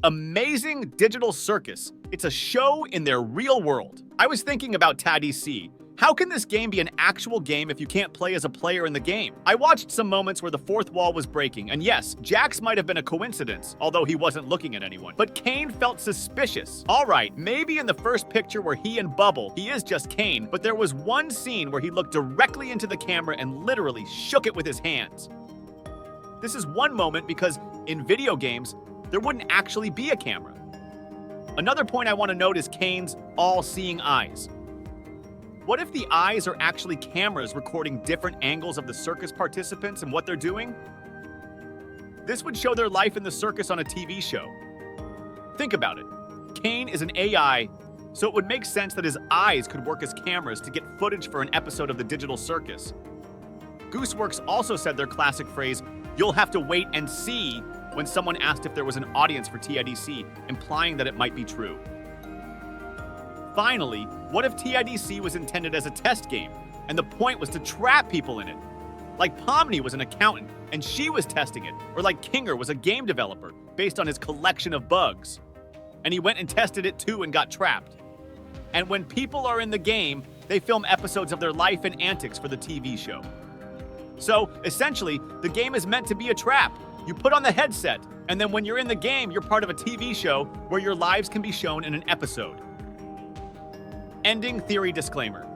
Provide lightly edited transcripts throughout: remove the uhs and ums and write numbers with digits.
amazing Digital Circus. It's a show in their real world. I was thinking about TADC. How can this game be an actual game if you can't play as a player in the game? I watched some moments where the fourth wall was breaking, and yes, Jax might have been a coincidence, although he wasn't looking at anyone. But Kane felt suspicious. Alright, maybe in the first picture where he and Bubble, he is just Kane, but there was one scene where he looked directly into the camera and literally shook it with his hands. This is one moment because in video games, there wouldn't actually be a camera. Another point I want to note is Kane's all-seeing eyes. What if the eyes are actually cameras recording different angles of the circus participants and what they're doing? This would show their life in the circus on a TV show. Think about it. Kane is an AI, so it would make sense that his eyes could work as cameras to get footage for an episode of the Digital Circus. Gooseworks also said their classic phrase, "You'll have to wait and see," when someone asked if there was an audience for TIDC, implying that it might be true. Finally, what if TIDC was intended as a test game, and the point was to trap people in it? Like Pomni was an accountant, and she was testing it, or like Kinger was a game developer, based on his collection of bugs. And he went and tested it too and got trapped. And when people are in the game, they film episodes of their life and antics for the TV show. So, essentially, the game is meant to be a trap. You put on the headset, and then when you're in the game, you're part of a TV show where your lives can be shown in an episode. Ending theory disclaimer.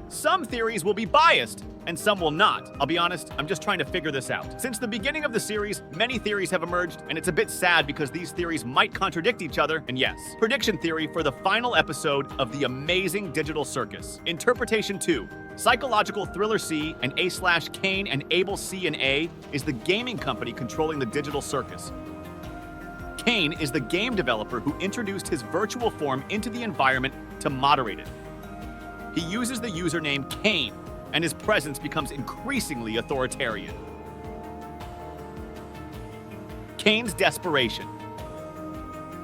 Some theories will be biased, and some will not. I'll be honest, I'm just trying to figure this out. Since the beginning of the series, many theories have emerged, and it's a bit sad because these theories might contradict each other, and yes. Prediction theory for the final episode of the amazing Digital Circus. Interpretation 2. Psychological Thriller C and A/Kane and Able C and A is the gaming company controlling the Digital Circus. Kane is the game developer who introduced his virtual form into the environment to moderate it. He uses the username Kane, and his presence becomes increasingly authoritarian. Kane's desperation.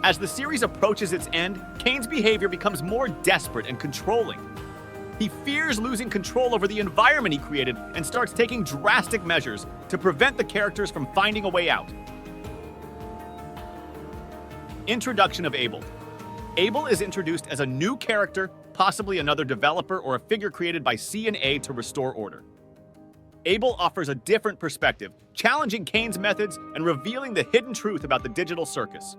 As the series approaches its end, Kane's behavior becomes more desperate and controlling. He fears losing control over the environment he created and starts taking drastic measures to prevent the characters from finding a way out. Introduction of Able. Able is introduced as a new character, possibly another developer or a figure created by C and A to restore order. Able offers a different perspective, challenging Kane's methods and revealing the hidden truth about the Digital Circus.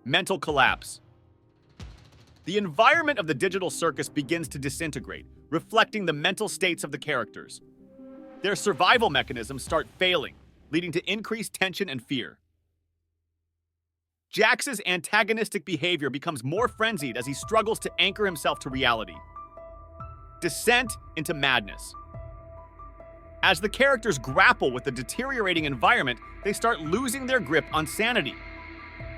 Mental collapse. The environment of the Digital Circus begins to disintegrate, reflecting the mental states of the characters. Their survival mechanisms start failing, leading to increased tension and fear. Jax's antagonistic behavior becomes more frenzied as he struggles to anchor himself to reality. Descent into madness. As the characters grapple with the deteriorating environment, they start losing their grip on sanity.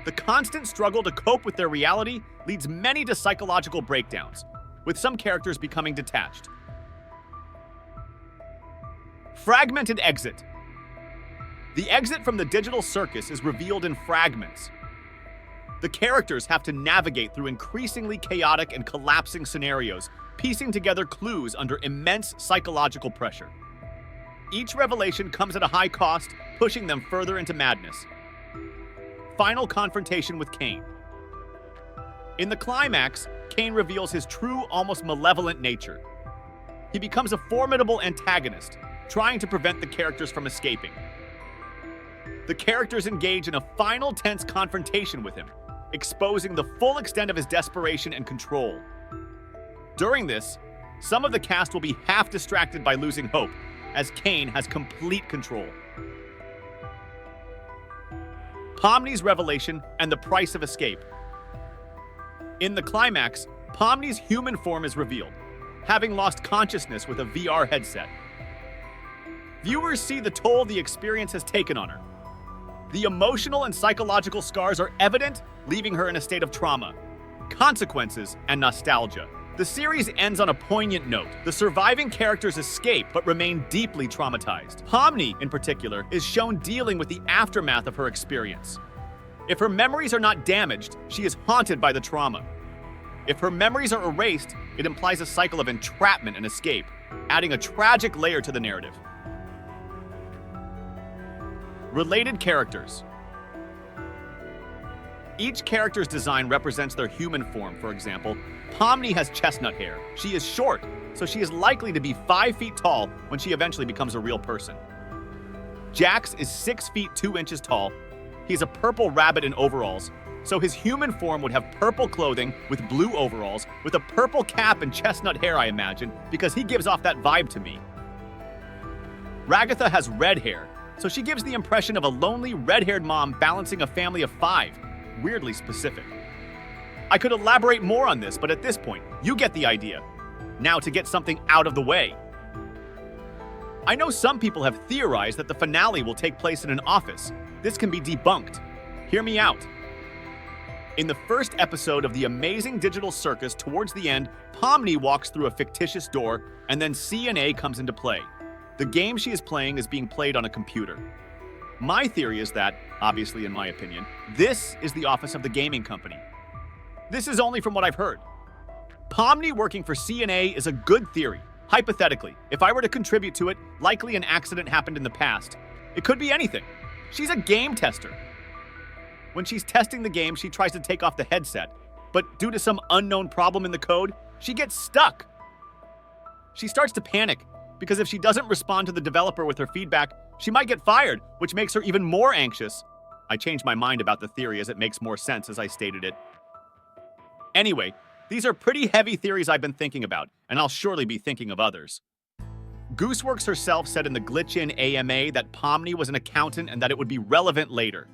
The constant struggle to cope with their reality leads many to psychological breakdowns, with some characters becoming detached. Fragmented exit. The exit from the Digital Circus is revealed in fragments. The characters have to navigate through increasingly chaotic and collapsing scenarios, piecing together clues under immense psychological pressure. Each revelation comes at a high cost, pushing them further into madness. Final confrontation with Kane. In the climax, Kane reveals his true, almost malevolent nature. He becomes a formidable antagonist, trying to prevent the characters from escaping. The characters engage in a final tense confrontation with him, exposing the full extent of his desperation and control. During this, some of the cast will be half distracted by losing hope, as Kane has complete control. Pomni's revelation and the price of escape. In the climax, Pomni's human form is revealed, having lost consciousness with a VR headset. Viewers see the toll the experience has taken on her. The emotional and psychological scars are evident, leaving her in a state of trauma, consequences, and nostalgia. The series ends on a poignant note. The surviving characters escape but remain deeply traumatized. Pomni, in particular, is shown dealing with the aftermath of her experience. If her memories are not damaged, she is haunted by the trauma. If her memories are erased, it implies a cycle of entrapment and escape, adding a tragic layer to the narrative. Related characters. Each character's design represents their human form. For example, Pomni has chestnut hair. She is short, so she is likely to be 5 feet tall when she eventually becomes a real person. Jax is 6 feet 2 inches tall. He's a purple rabbit in overalls, so his human form would have purple clothing with blue overalls, with a purple cap and chestnut hair, I imagine, because he gives off that vibe to me. Ragatha has red hair, so she gives the impression of a lonely, red-haired mom balancing a family of 5. Weirdly specific. I could elaborate more on this, but at this point, you get the idea. Now to get something out of the way. I know some people have theorized that the finale will take place in an office. This can be debunked. Hear me out. In the first episode of the amazing Digital Circus, towards the end, Pomni walks through a fictitious door, and then C&A comes into play. The game she is playing is being played on a computer. My theory is that, obviously in my opinion, this is the office of the gaming company. This is only from what I've heard. Pomni working for C&A is a good theory. Hypothetically, if I were to contribute to it, likely an accident happened in the past. It could be anything. She's a game tester. When she's testing the game, she tries to take off the headset, but due to some unknown problem in the code, she gets stuck. She starts to panic, because if she doesn't respond to the developer with her feedback, she might get fired, which makes her even more anxious. I changed my mind about the theory as it makes more sense as I stated it. Anyway, these are pretty heavy theories I've been thinking about, and I'll surely be thinking of others. Gooseworks herself said in the Glitch-In AMA that Pomni was an accountant and that it would be relevant later.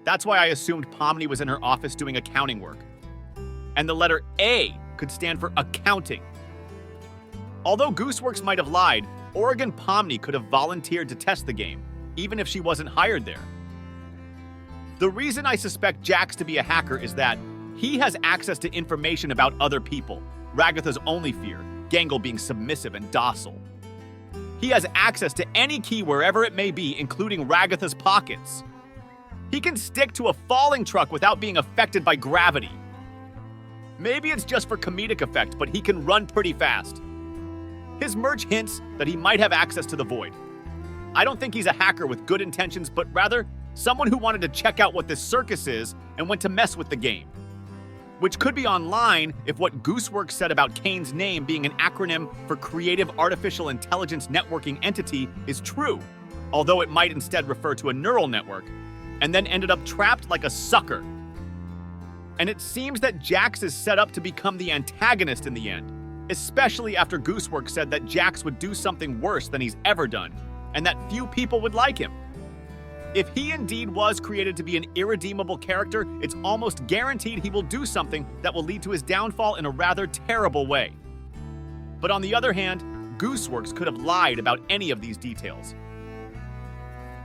That's why I assumed Pomni was in her office doing accounting work. And the letter A could stand for accounting. Although Gooseworks might have lied, Oregon Pomni could have volunteered to test the game, even if she wasn't hired there. The reason I suspect Jax to be a hacker is that he has access to information about other people, Ragatha's only fear, Gangle being submissive and docile. He has access to any key wherever it may be, including Ragatha's pockets. He can stick to a falling truck without being affected by gravity. Maybe it's just for comedic effect, but he can run pretty fast. His merch hints that he might have access to the void. I don't think he's a hacker with good intentions, but rather someone who wanted to check out what this circus is and went to mess with the game. Which could be online if what Gooseworks said about Kane's name being an acronym for Creative Artificial Intelligence Networking Entity is true, although it might instead refer to a neural network, and then ended up trapped like a sucker. And it seems that Jax is set up to become the antagonist in the end, especially after Gooseworks said that Jax would do something worse than he's ever done, and that few people would like him. If he indeed was created to be an irredeemable character, it's almost guaranteed he will do something that will lead to his downfall in a rather terrible way. But on the other hand, Gooseworks could have lied about any of these details.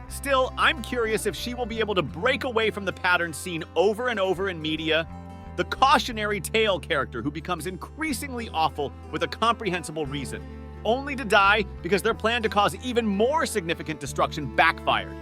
Still, I'm curious if she will be able to break away from the pattern seen over and over in media, the cautionary tale character who becomes increasingly awful with a comprehensible reason, only to die because their plan to cause even more significant destruction backfired.